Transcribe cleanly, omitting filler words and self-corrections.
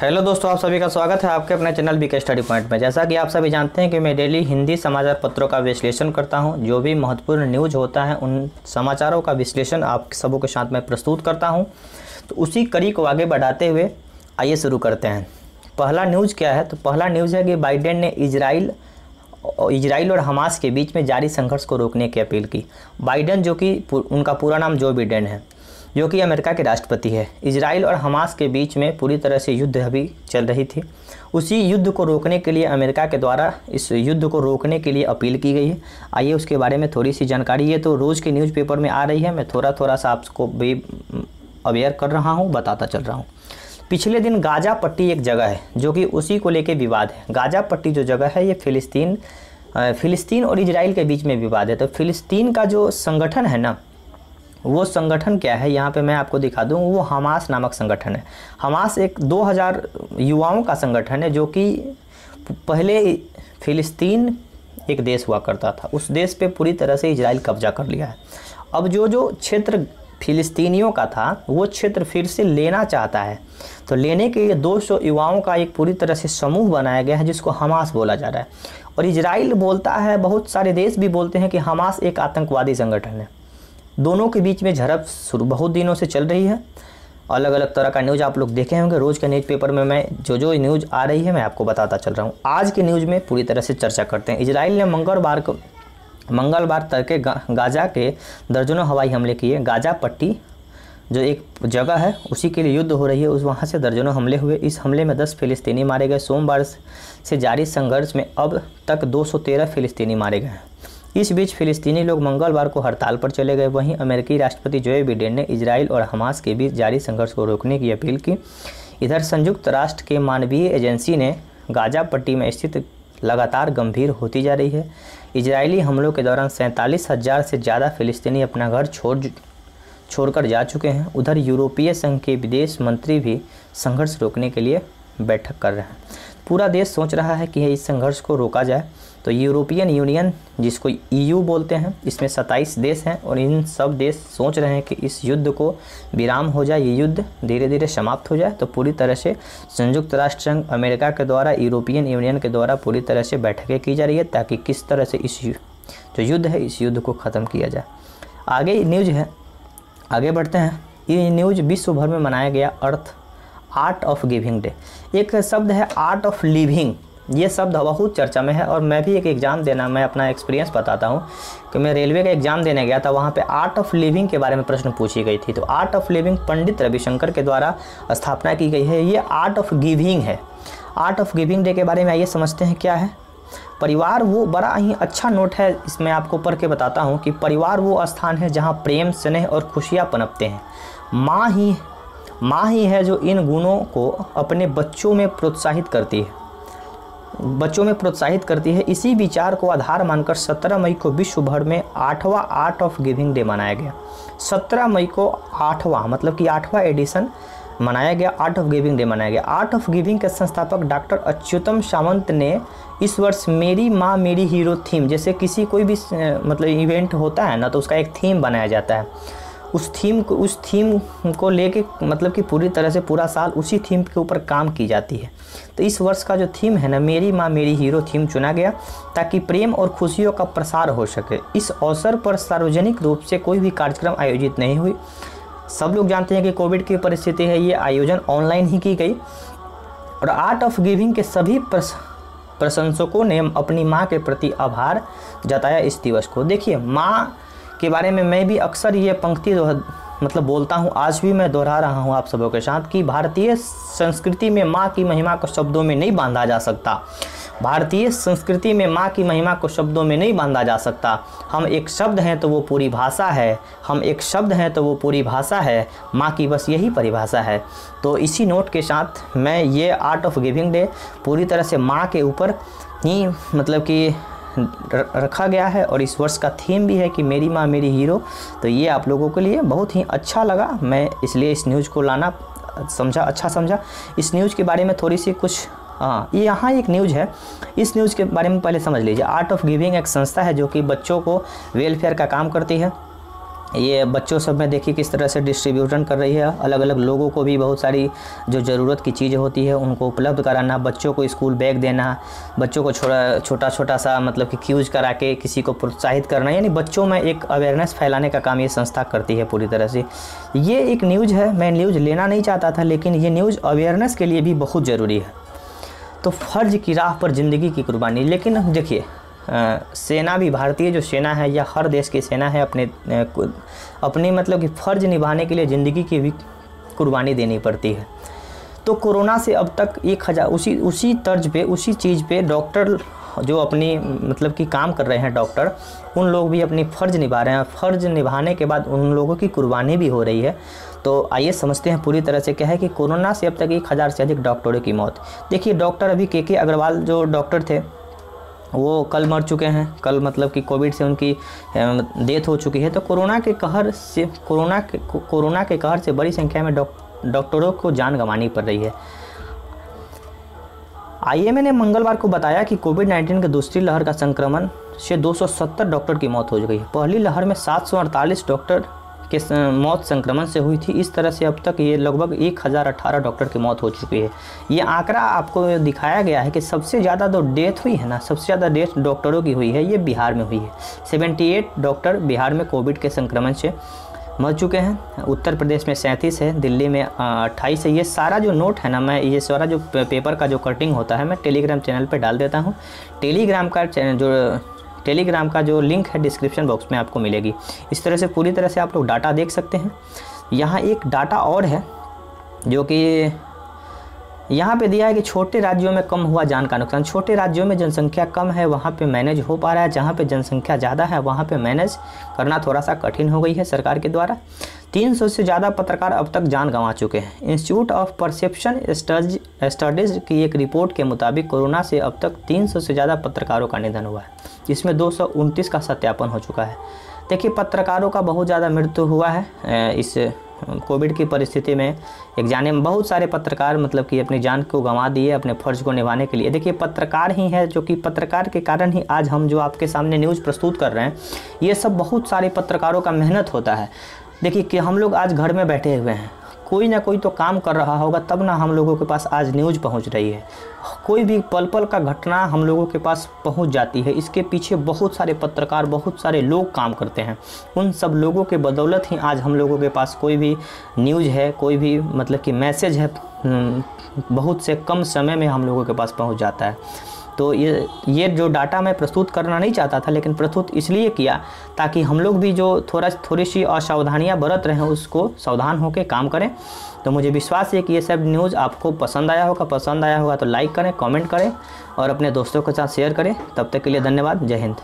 Hello दोस्तों, आप सभी का स्वागत है आपके अपने चैनल बीके स्टडी पॉइंट में। जैसा कि आप सभी जानते हैं कि मैं डेली हिंदी समाचार पत्रों का विश्लेषण करता हूं। जो भी महत्वपूर्ण न्यूज़ होता है उन समाचारों का विश्लेषण आप सबों के साथ में प्रस्तुत करता हूं। तो उसी कड़ी को आगे बढ़ाते हुए आइए शुरू करते हैं। पहला न्यूज़ क्या है? तो पहला न्यूज़ है कि बाइडेन ने इजराइल और हमास के बीच में जारी संघर्ष को रोकने की अपील की। बाइडेन, जो कि उनका पूरा नाम जो बिडेन है, जो कि अमेरिका के राष्ट्रपति है, इजराइल और हमास के बीच में पूरी तरह से युद्ध अभी चल रही थी। उसी युद्ध को रोकने के लिए अमेरिका के द्वारा इस युद्ध को रोकने के लिए अपील की गई है। आइए उसके बारे में थोड़ी सी जानकारी। ये तो रोज़ के न्यूज़पेपर में आ रही है, मैं थोड़ा सा आपको भी अवेयर कर रहा हूँ, बताता चल रहा हूँ। पिछले दिन गाजा पट्टी एक जगह है जो कि उसी को लेके विवाद है। गाजा पट्टी जो जगह है ये फ़िलिस्तीन और इजराइल के बीच में विवाद है। तो फ़िलिस्तीन का जो संगठन है ना, वो संगठन क्या है, यहाँ पे मैं आपको दिखा दूँ। वो हमास नामक संगठन है। हमास एक 2000 युवाओं का संगठन है जो कि पहले फ़िलिस्तीन एक देश हुआ करता था, उस देश पे पूरी तरह से इजराइल कब्जा कर लिया है। अब जो क्षेत्र फ़िलिस्तीनियों का था वो क्षेत्र फिर से लेना चाहता है। तो लेने के लिए 200 युवाओं का एक पूरी तरह से समूह बनाया गया है जिसको हमास बोला जा रहा है। और इजराइल बोलता है, बहुत सारे देश भी बोलते हैं कि हमास एक आतंकवादी संगठन है। दोनों के बीच में झड़प बहुत दिनों से चल रही है। अलग अलग तरह का न्यूज़ आप लोग देखे होंगे। रोज़ के न्यूज़पेपर में मैं जो न्यूज़ आ रही है मैं आपको बताता चल रहा हूँ। आज के न्यूज़ में पूरी तरह से चर्चा करते हैं। इजराइल ने मंगलवार तड़के गाजा के दर्जनों हवाई हमले किए। गाजा पट्टी जो एक जगह है उसी के लिए युद्ध हो रही है, वहाँ से दर्जनों हमले हुए। इस हमले में 10 फ़िलिस्तीनी मारे गए। सोमवार से जारी संघर्ष में अब तक 213 फ़िलिस्तीनी मारे गए हैं। इस बीच फ़िलिस्तीनी लोग मंगलवार को हड़ताल पर चले गए। वहीं अमेरिकी राष्ट्रपति जो बिडेन ने इजराइल और हमास के बीच जारी संघर्ष को रोकने की अपील की। इधर संयुक्त राष्ट्र के मानवीय एजेंसी ने गाजा पट्टी में स्थिति लगातार गंभीर होती जा रही है। इजरायली हमलों के दौरान 47,000 से ज़्यादा फ़िलिस्तीनी अपना घर छोड़कर जा चुके हैं। उधर यूरोपीय संघ के विदेश मंत्री भी संघर्ष रोकने के लिए बैठक कर रहे हैं। पूरा देश सोच रहा है कि इस संघर्ष को रोका जाए। तो यूरोपियन यूनियन, जिसको EU बोलते हैं, इसमें 27 देश हैं और इन सब देश सोच रहे हैं कि इस युद्ध को विराम हो जाए, ये युद्ध धीरे धीरे समाप्त हो जाए। तो पूरी तरह से संयुक्त राष्ट्र संघ, अमेरिका के द्वारा, यूरोपियन यूनियन के द्वारा पूरी तरह से बैठकें की जा रही है ताकि किस तरह से इस जो युद्ध है इस युद्ध को ख़त्म किया जाए। आगे न्यूज़ है, आगे बढ़ते हैं। ये न्यूज़ विश्व भर में मनाया गया आर्ट ऑफ गिविंग डे। एक शब्द है आर्ट ऑफ लिविंग, ये शब्द बहुत चर्चा में है। और मैं भी एक एग्ज़ाम देना, मैं अपना एक्सपीरियंस बताता हूँ कि मैं रेलवे का एग्ज़ाम देने गया था, वहाँ पे आर्ट ऑफ लिविंग के बारे में प्रश्न पूछी गई थी। तो art of living Pandit Ravishankar के द्वारा स्थापना की गई है। ये आर्ट ऑफ गिविंग है। आर्ट ऑफ गिविंग डे के बारे में आइए समझते हैं क्या है। परिवार वो बड़ा ही अच्छा नोट है, इसमें आपको पढ़ के बताता हूँ कि परिवार वो स्थान है जहाँ प्रेम, स्नेह और खुशियाँ पनपते हैं। माँ ही है जो इन गुणों को अपने बच्चों में प्रोत्साहित करती है। इसी विचार को आधार मानकर 17 मई को विश्व भर में 8वां आर्ट ऑफ गिविंग डे मनाया गया। 17 मई को 8वां मतलब कि 8वां एडिशन मनाया गया, आर्ट ऑफ गिविंग डे मनाया गया। आर्ट ऑफ गिविंग के संस्थापक डॉक्टर अच्युतम सामंत ने इस वर्ष मेरी माँ मेरी हीरो थीम, जैसे किसी कोई भी मतलब इवेंट होता है ना, तो उसका एक थीम बनाया जाता है। उस थीम को लेके मतलब कि पूरी तरह से पूरा साल उसी थीम के ऊपर काम की जाती है। तो इस वर्ष का जो थीम है ना, मेरी माँ मेरी हीरो थीम चुना गया ताकि प्रेम और खुशियों का प्रसार हो सके। इस अवसर पर सार्वजनिक रूप से कोई भी कार्यक्रम आयोजित नहीं हुई। सब लोग जानते हैं कि कोविड की परिस्थिति है, ये आयोजन ऑनलाइन ही की गई। और आर्ट ऑफ गिविंग के सभी प्रशंसकों ने अपनी माँ के प्रति आभार जताया इस दिवस को। देखिए, माँ के बारे में मैं भी अक्सर ये पंक्ति मतलब बोलता हूँ, आज भी मैं दोहरा रहा हूँ आप सबों के साथ कि भारतीय संस्कृति में माँ की महिमा को शब्दों में नहीं बांधा जा सकता। भारतीय संस्कृति में माँ की महिमा को शब्दों में नहीं बांधा जा सकता। हम एक शब्द हैं तो वो पूरी भाषा है, माँ की बस यही परिभाषा है। तो इसी नोट के साथ मैं ये आर्ट ऑफ गिविंग डे पूरी तरह से माँ के ऊपर ही मतलब कि रखा गया है। और इस वर्ष का थीम भी है कि मेरी माँ मेरी हीरो। तो ये आप लोगों के लिए बहुत ही अच्छा लगा, मैं इसलिए इस न्यूज़ को लाना अच्छा समझा। इस न्यूज़ के बारे में थोड़ी सी कुछ ये यहाँ एक न्यूज़ है, इस न्यूज़ के बारे में पहले समझ लीजिए। आर्ट ऑफ गिविंग एक संस्था है जो कि बच्चों को वेलफेयर का काम करती है। ये बच्चों सब में देखिए किस तरह से डिस्ट्रीब्यूशन कर रही है। अलग अलग लोगों को भी बहुत सारी जो ज़रूरत की चीज़ें होती है उनको उपलब्ध कराना, बच्चों को स्कूल बैग देना, बच्चों को छोटा सा मतलब कि क्यूज करा के किसी को प्रोत्साहित करना, यानी बच्चों में एक अवेयरनेस फैलाने का काम ये संस्था करती है पूरी तरह से। ये एक न्यूज़ है, मैं न्यूज़ लेना नहीं चाहता था, लेकिन ये न्यूज़ अवेयरनेस के लिए भी बहुत ज़रूरी है। तो फ़र्ज की राह पर ज़िंदगी की कुर्बानी। लेकिन देखिए सेना भी, भारतीय जो सेना है या हर देश की सेना है, अपनी मतलब कि फ़र्ज निभाने के लिए ज़िंदगी की भी कुर्बानी देनी पड़ती है। तो कोरोना से अब तक 1000 उसी तर्ज पे, उसी चीज़ पे डॉक्टर जो अपनी मतलब कि काम कर रहे हैं डॉक्टर, उन लोग भी अपनी फ़र्ज निभा रहे हैं। फ़र्ज निभाने के बाद उन लोगों की कुर्बानी भी हो रही है। तो आइए समझते हैं पूरी तरह से क्या है कि कोरोना से अब तक 1000 से अधिक डॉक्टरों की मौत। देखिए डॉक्टर अभी के अग्रवाल जो डॉक्टर थे वो कल मर चुके हैं, कल मतलब कि कोविड से उनकी डेथ हो चुकी है। तो कोरोना के कहर से बड़ी संख्या में डॉक्टरों को जान गंवानी पड़ रही है। आईएमए ने मंगलवार को बताया कि कोविड-19 की दूसरी लहर का संक्रमण से 270 डॉक्टर की मौत हो चुकी है। पहली लहर में 748 डॉक्टर के मौत संक्रमण से हुई थी। इस तरह से अब तक ये लगभग 1018 डॉक्टर की मौत हो चुकी है। ये आंकड़ा आपको दिखाया गया है कि सबसे ज़्यादा जो डेथ हुई है ना, सबसे ज़्यादा डेथ डॉक्टरों की हुई है, ये बिहार में हुई है। 78 डॉक्टर बिहार में कोविड के संक्रमण से मर चुके हैं। उत्तर प्रदेश में 37 है, दिल्ली में 28 है। ये सारा जो नोट है ना, मैं ये सारा जो पेपर का जो कटिंग होता है मैं टेलीग्राम चैनल पर डाल देता हूँ। टेलीग्राम का जो लिंक है डिस्क्रिप्शन बॉक्स में आपको मिलेगी। इस तरह से पूरी तरह से आप लोग डाटा देख सकते हैं। यहाँ एक डाटा और है जो कि यहाँ पे दिया है कि छोटे राज्यों में कम हुआ जान का नुकसान। छोटे राज्यों में जनसंख्या कम है, वहाँ पे मैनेज हो पा रहा है। जहाँ पे जनसंख्या ज़्यादा है वहाँ पे मैनेज करना थोड़ा सा कठिन हो गई है सरकार के द्वारा। 300 से ज़्यादा पत्रकार अब तक जान गंवा चुके हैं। इंस्टीट्यूट ऑफ परसेप्शन स्टडीज़ की एक रिपोर्ट के मुताबिक कोरोना से अब तक 300 से ज़्यादा पत्रकारों का निधन हुआ है, जिसमें 229 का सत्यापन हो चुका है। देखिए पत्रकारों का बहुत ज़्यादा मृत्यु हुआ है इस कोविड की परिस्थिति में। एक जाने में बहुत सारे पत्रकार मतलब कि अपनी जान को गंवा दिए अपने फ़र्ज को निभाने के लिए। देखिए पत्रकार ही है जो कि पत्रकार के कारण ही आज हम जो आपके सामने न्यूज़ प्रस्तुत कर रहे हैं, ये सब बहुत सारे पत्रकारों का मेहनत होता है। देखिए कि हम लोग आज घर में बैठे हुए हैं, कोई ना कोई तो काम कर रहा होगा, तब ना हम लोगों के पास आज न्यूज़ पहुंच रही है। कोई भी पल पल का घटना हम लोगों के पास पहुंच जाती है। इसके पीछे बहुत सारे पत्रकार, बहुत सारे लोग काम करते हैं। उन सब लोगों के बदौलत ही आज हम लोगों के पास कोई भी न्यूज़ है, कोई भी मतलब कि मैसेज है, बहुत से कम समय में हम लोगों के पास पहुँच जाता है। तो ये जो डाटा मैं प्रस्तुत करना नहीं चाहता था, लेकिन प्रस्तुत इसलिए किया ताकि हम लोग भी जो थोड़ी सी असावधानियां बरत रहे हैं उसको सावधान होकर काम करें। तो मुझे विश्वास है कि ये सब न्यूज़ आपको पसंद आया होगा तो लाइक करें, कमेंट करें और अपने दोस्तों के साथ शेयर करें। तब तक के लिए धन्यवाद। जय हिंद।